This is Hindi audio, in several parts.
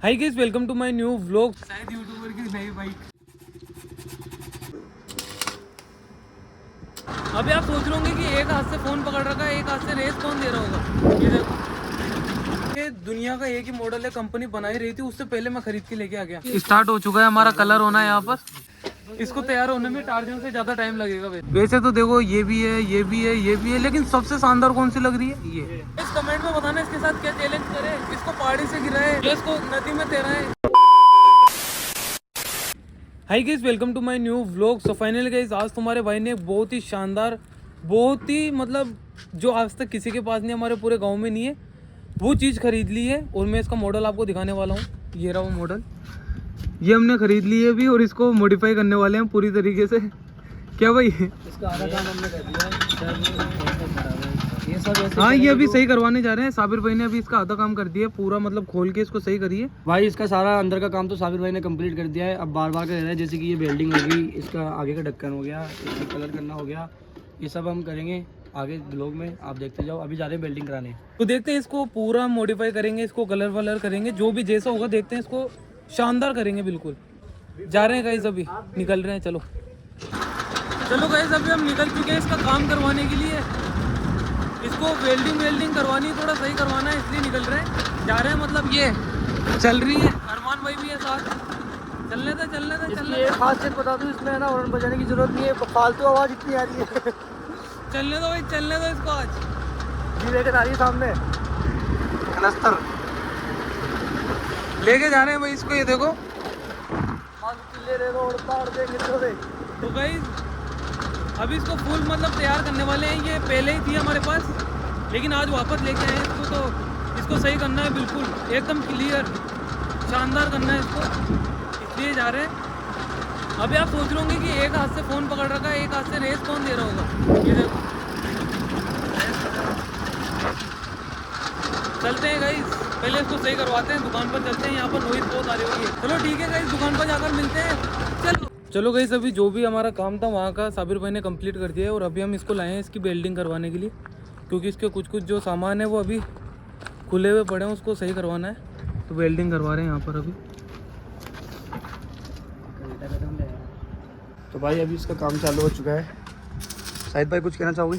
Hi guys, welcome to my new vlog. शायद यूट्यूबर की नई बाइक। अभी आप सोच रहे होंगे कि एक हाथ से फोन पकड़ रखा है, एक हाथ से रेस कौन दे रहा होगा। ये देखो, ये दुनिया का एक ही मॉडल है, कंपनी बना ही रही थी, उससे पहले मैं खरीद के लेके आ गया। स्टार्ट हो चुका है हमारा कलर होना है यहाँ पर। इसको तैयार होने में टार्जन से ज्यादा टाइम लगेगा। वैसे तो देखो, ये भी है, ये भी है, ये भी है, लेकिन सबसे शानदार कौन सी लग रही है? ये इस कमेंट में बताना इसके साथ क्या चैलेंज करे। इसको पहाड़ी से गिराए या इसको नदी में तैराए। Hi guys, welcome to my new vlog. So finally guys, आज तुम्हारे भाई ने बहुत ही शानदार, बहुत ही मतलब जो आज तक किसी के पास नहीं, हमारे पूरे गांव में नहीं है, वो चीज़ खरीद ली है। और मैं इसका मॉडल आपको दिखाने वाला हूँ। ये रहा वो मॉडल, ये हमने खरीद ली है अभी, और इसको मॉडिफाई करने वाले हैं पूरी तरीके से। क्या भाई? इसका आधा काम हमने कर दिया है। ये सब हाँ, ये अभी सही करवाने जा रहे हैं। साबिर भाई ने अभी इसका आधा काम कर दिया, पूरा मतलब खोल के इसको सही करिए। भाई इसका सारा अंदर का काम तो साबिर भाई ने कंप्लीट कर दिया है। अब बार बार कर रहा है, जैसे कि ये वेल्डिंग होगी, इसका आगे का ढक्कन हो गया, इसका कलर करना हो गया, ये सब हम करेंगे आगे ब्लॉग में, आप देखते जाओ। अभी जा रहे हैं वेल्डिंग कराने, तो देखते हैं, इसको पूरा मॉडिफाई करेंगे, इसको कलर वलर करेंगे, जो भी जैसा होगा देखते हैं, इसको शानदार करेंगे बिल्कुल। जा रहे हैं गाइस, अभी निकल रहे हैं। चलो चलो गाइस, अभी हम निकल चुके हैं इसका काम करवाने के लिए। इसको वेल्डिंग करवानी, थोड़ा सही करवाना है, इसलिए निकल रहे हैं, जा रहे हैं। मतलब ये चल रही है, अरमान भाई भी है साथ। चलने दे। एक खासियत बता दूँ, इसमें है ना हॉर्न बजाने की जरूरत नहीं है, फालतू आवाज़ इतनी आ रही है। चलने दो भाई, चलने दो इसको। आज जी लेकर आ रही है सामने कनस्तर लेके जा रहे हैं भाई इसको। ये देखो, तो गाइस अभी इसको फुल मतलब तैयार करने वाले हैं। ये पहले ही थी हमारे पास, लेकिन आज वापस लेके आए हैं इसको। तो इसको सही करना है, बिल्कुल एकदम क्लियर शानदार करना है इसको, इसलिए जा रहे हैं। अभी आप सोच रहे होंगे कि एक हाथ से फ़ोन पकड़ रखा है, एक हाथ से रेस कौन दे रहा होगा। ये देखो, चलते हैं गाइस, पहले इसको सही करवाते हैं, दुकान पर चलते हैं। यहाँ पर नॉइज़ बहुत आ रही होगी। चलो ठीक है गाइस, दुकान पर जाकर मिलते हैं। चलो गाइस, अभी जो भी हमारा काम था वहाँ का साबिर भाई ने कंप्लीट कर दिया है, और अभी हम इसको लाए हैं इसकी वेल्डिंग करवाने के लिए, क्योंकि इसके कुछ जो सामान है वो अभी खुले हुए पड़े हैं, उसको सही करवाना है। तो वेल्डिंग करवा रहे हैं यहाँ पर अभी। तो भाई अभी इसका काम चालू हो चुका है। शाहिद भाई कुछ कहना चाहोगे?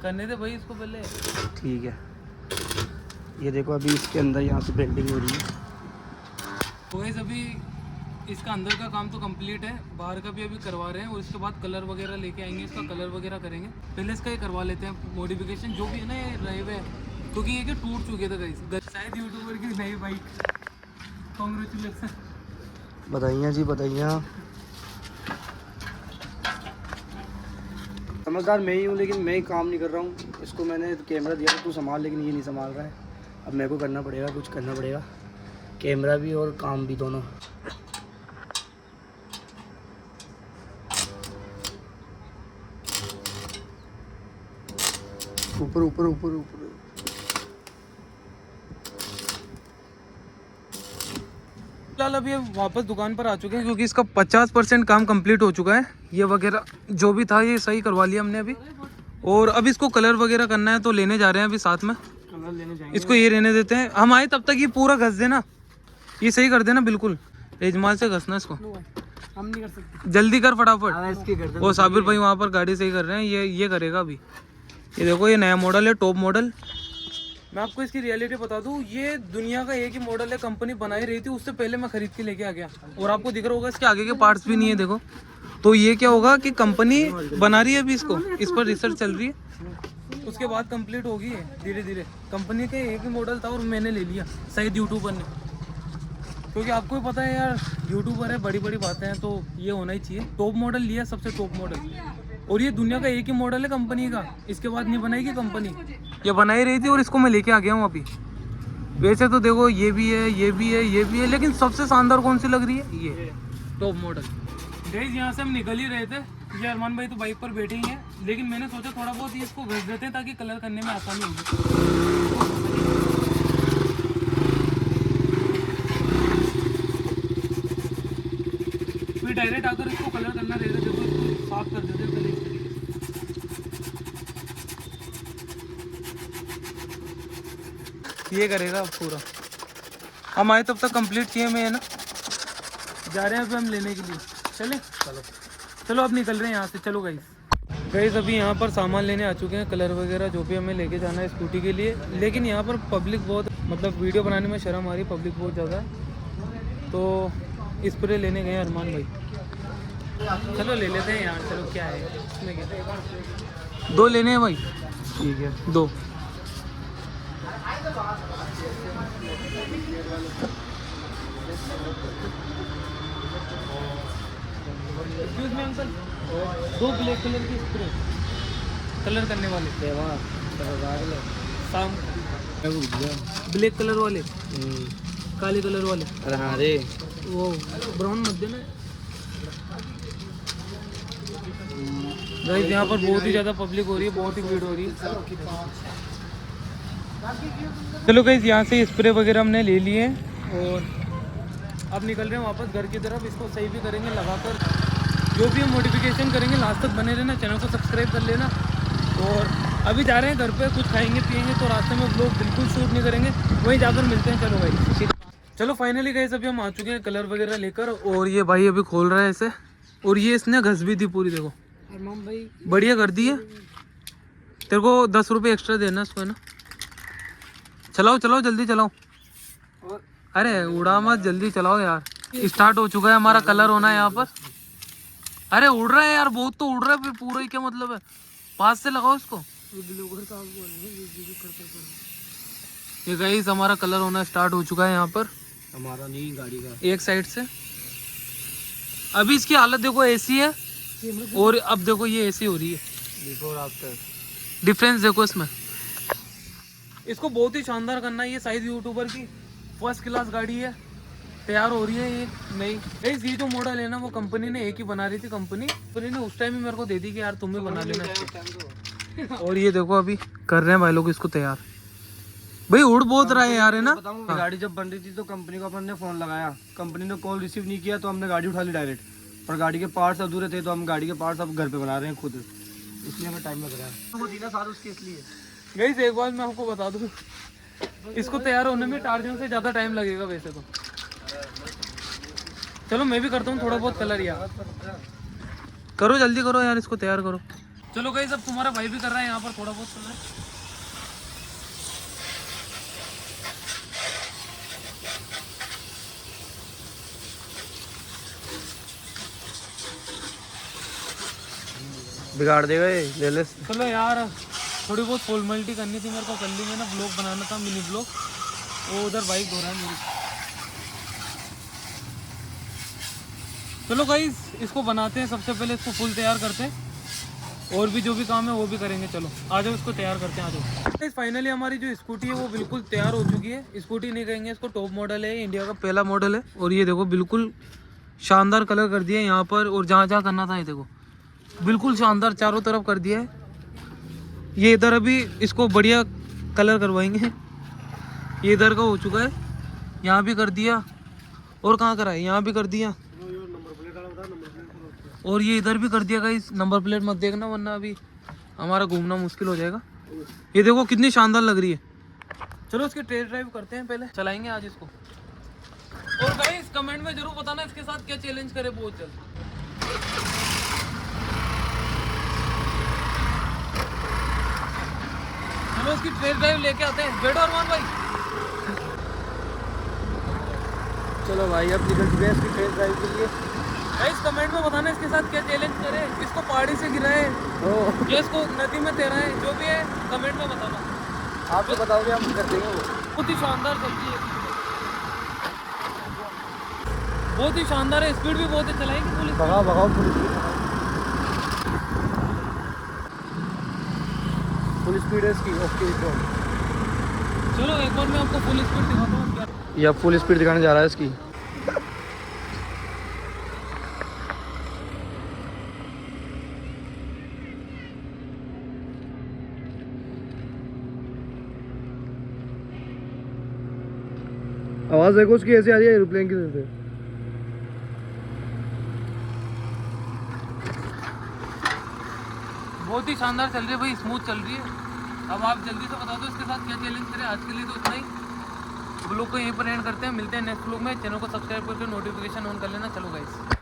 करने दे भाई इसको पहले। ठीक है, ये देखो अभी इसके अंदर यहाँ से वेल्डिंग हो रही है। तो गाइस अभी इसका अंदर का काम तो कंप्लीट है, बाहर का भी अभी करवा रहे हैं, और इसके बाद कलर वगैरह लेके आएंगे, इसका कलर वगैरह करेंगे। पहले इसका ये करवा लेते हैं मॉडिफिकेशन, जो भी है ना, ये रहे हुए हैं, क्योंकि ये टूट चुके थे गाइस। शायद यूट्यूबर की नई बाइक। कांग्रेचुलेसन। बधाइयाँ जी, बधाइयाँ। समझदार मैं ही हूँ, लेकिन मैं ही काम नहीं कर रहा हूँ। इसको मैंने कैमरा दिया था, तू संभाल, लेकिन ये नहीं संभाल रहा है। अब मेरे को करना पड़ेगा, कुछ करना पड़ेगा, कैमरा भी और काम भी दोनों। ऊपर ऊपर ऊपर ऊपर। फिलहाल अभी वापस दुकान पर आ चुके हैं, क्योंकि इसका 50% काम कंप्लीट हो चुका है। ये वगैरह जो भी था ये सही करवा लिया हमने अभी, और अब इसको कलर वगैरह करना है, तो लेने जा रहे हैं अभी साथ में। कलर लेने जाएंगे। इसको ये रहने देते हैं, हम आए तब तक ये पूरा घस देना, ये सही कर देना बिल्कुल, इजमाल से घसना इसको। हम नहीं कर सकते, जल्दी कर फटाफट। इसकी कर दे। वो साबिर भाई वहाँ पर गाड़ी सही कर रहे हैं, ये करेगा अभी। ये देखो, ये नया मॉडल है, टॉप मॉडल। मैं आपको इसकी रियलिटी बता दूं, ये दुनिया का एक ही मॉडल है, कंपनी बना ही रही थी, उससे पहले मैं खरीद के लेके आ गया। और आपको दिख रहा होगा इसके आगे के पार्ट्स भी नहीं है, देखो। तो ये क्या होगा कि कंपनी बना रही है अभी इसको, इस पर रिसर्च चल रही है, उसके बाद कंप्लीट होगी धीरे धीरे। कंपनी के एक ही मॉडल था और मैंने ले लिया, शायद यूट्यूबर ने, क्योंकि आपको भी पता है यार, यूट्यूबर है, बड़ी बड़ी बातें हैं, तो ये होना ही चाहिए। टॉप मॉडल लिया, सबसे टॉप मॉडल, और ये दुनिया का एक ही मॉडल है कंपनी का, इसके बाद नहीं बनाएगी कंपनी, ये बना ही रही थी, और इसको मैं लेके आ गया हूँ अभी। वैसे तो देखो, ये भी है, ये भी है, ये भी है, लेकिन सबसे शानदार कौन सी लग रही है? ये टॉप मॉडल। गाइस यहाँ से हम निकल ही रहे थे, ये अरमान भाई तो बाइक पर बैठे ही हैं, लेकिन मैंने सोचा थोड़ा बहुत ही इसको घस देते हैं, ताकि कलर करने में आसानी होगी। फिर डायरेक्ट आकर इसको कलर करना रहेगा, देखो इसको साफ कर देते हैं पहले इस तरीके से। ये करेगा पूरा। हमारे तब तक कंप्लीट किए में है ना, जा रहे हैं अभी हम लेने के लिए। चले चलो चलो अब निकल रहे हैं यहाँ से। चलो गाइस अभी यहाँ पर सामान लेने आ चुके हैं, कलर वगैरह जो भी हमें लेके जाना है स्कूटी के लिए। लेकिन यहाँ पर पब्लिक बहुत, मतलब वीडियो बनाने में शर्म आ रही है, पब्लिक बहुत ज़्यादा है। तो स्प्रे लेने गए हैं अरमान भाई। चलो ले लेते हैं यार, चलो क्या है इसमें, क्या 2 लेने हैं भाई। ठीक है 2। Excuse me uncle, 2 black colour की स्प्रे, कलर करने वाले शाम, ब्लैक कलर वाले, काले कलर वाले। अरे हाँ रे, वो ब्राउन मत देना। गाइस यहाँ पर बहुत ही ज़्यादा पब्लिक हो रही है, बहुत ही भीड़ हो रही है। चलो गाइस यहाँ से स्प्रे वगैरह हमने ले लिए और अब निकल रहे हैं वापस घर की तरफ। इसको सही भी करेंगे लगाकर, जो भी हम मॉडिफिकेशन करेंगे। लास्ट तक बने रहना, चैनल को सब्सक्राइब कर लेना। और अभी जा रहे हैं घर पे, कुछ खाएंगे पिएंगे, तो रास्ते में व्लॉग बिल्कुल शूट नहीं करेंगे, वहीं जाकर मिलते हैं। चलो भाई, चलो फाइनली गाइस अभी हम आ चुके हैं कलर वगैरह लेकर। और ये भाई अभी खोल रहा है इसे, और ये इसने घस भी दी पूरी, देखो अरमान भाई बढ़िया कर दी है। तेरे को 10 रुपये एक्स्ट्रा देना इसको, है ना। चलाओ चलाओ जल्दी चलाओ, और अरे उड़ा मत, जल्दी चलाओ यार। स्टार्ट हो चुका है हमारा कलर होना है यहाँ पर। अरे उड़ रहा है यार, बहुत तो उड़ रहा है, फिर पूरा ही क्या मतलब है। पास से लगाओ इसको। ये गाइस हमारा कलर होना स्टार्ट हो चुका है यहाँ पर, हमारा नहीं, गाड़ी का। एक साइड से। अभी इसकी हालत देखो, एसी है, और अब देखो ये एसी हो रही है। बिफोर आफ्टर डिफरेंस देखो इसमें। इसको बहुत ही शानदार करना है। ये साइज यूट्यूबर की फर्स्ट क्लास गाड़ी है, तैयार हो रही है ये नई। ये जो मॉडल है ना, वो कंपनी ने एक ही बना रही थी। कंपनी ने उस टाइम ही मेरे को दे दी कि यार तुम भी बना लेना इसको। और ये देखो अभी कर रहे हैं भाई लोग इसको तैयार। भाई उड़ बहुत रहा है यार, है ना। बताऊँ, गाड़ी जब बन रही थी तो कंपनी को अपन ने फोन लगाया, कंपनी ने कॉल रिसीव नहीं किया, तो हमने गाड़ी उठा ली डायरेक्ट। पर गाड़ी के पार्ट्स अधूरे थे, तो हम गाड़ी के पार्ट्स अब घर पे बना रहे हैं खुद, इसलिए हमें टाइम लग रहा है। वो दीना साथ उसके इसलिए। गाइस एक बात मैं आपको बता दूं, इसको तैयार होने में टार्जन से ज़्यादा टाइम लगेगा वैसे तो। चलो मैं भी करता हूँ थोड़ा बहुत कलर यार। करो जल्दी करो यार, इसको तैयार करो। चलो गाइस अब तुम्हारा भाई भी कर रहा है यहाँ पर थोड़ा बहुत कलर। बिगाड़ देगा ये, ले ले। चलो यार थोड़ी बहुत फॉर्मेलिटी करनी थी मेरे को, कर ली मैंने। ब्लॉग बनाना था, मिनी ब्लॉग। वो उधर बाइक धो रहा है मेरी। चलो गाइस इसको बनाते हैं, सबसे पहले इसको फुल तैयार करते हैं, और भी जो भी काम है वो भी करेंगे। चलो आ जाओ, इसको तैयार करते हैं, आ जाओ। फाइनली हमारी जो स्कूटी है वो बिल्कुल तैयार हो चुकी है। स्कूटी नहीं कहेंगे इसको, टॉप मॉडल है, इंडिया का पहला मॉडल है। और ये देखो बिल्कुल शानदार कलर कर दिया यहाँ पर, और जहाँ जहाँ करना था ये देखो बिल्कुल शानदार चारों तरफ कर दिया है। ये इधर अभी इसको बढ़िया कलर करवाएंगे। ये इधर का हो चुका है, यहाँ भी कर दिया, और कहाँ करा है, यहाँ भी कर दिया, और ये इधर भी कर दिया। गाइस नंबर प्लेट मत देखना, वरना अभी हमारा घूमना मुश्किल हो जाएगा। ये देखो कितनी शानदार लग रही है। चलो इसकी टेस्ट ड्राइव करते हैं, पहले चलाएंगे आज इसको। और गाइस कमेंट में जरूर बताना इसके साथ क्या चैलेंज करे बहुत जल्द। चलो इसकी टेस्ट ड्राइव लेके आते हैं। बैठो अरमान भाई। चलो भाई अब निकल चुके हैं इसकी टेस्ट ड्राइव के लिए। गाइस कमेंट में बताना इसके साथ क्या चैलेंज करे। इसको पहाड़ी से गिराए या इसको नदी में तैराए, जो भी है कमेंट में बताना। आप तो बताओगे, हम कर देंगे वो। बहुत ही शानदार सब्जी है, बहुत ही शानदार है। स्पीड भी बहुत है, चलाएगी पुलिस। भगाओ भगाओ फुल स्पीड है इसकी। ओके चलो एक बार मैं आपको फुल स्पीड दिखाता हूँ क्या। ये अब फुल स्पीड दिखाने जा रहा है इसकी। आवाज देखो उसकी ऐसी आ रही है एरोप्लेन की तरह से। बहुत ही शानदार चल रही है भाई, स्मूथ चल रही है। अब आप जल्दी से बता दो इसके साथ क्या चैलेंज करें। आज के लिए तो इतना ही। ब्लॉग को यहीं पर एंड करते हैं, मिलते हैं नेक्स्ट ब्लॉग में। चैनल को सब्सक्राइब करके नोटिफिकेशन ऑन कर लेना। चलो गाइस।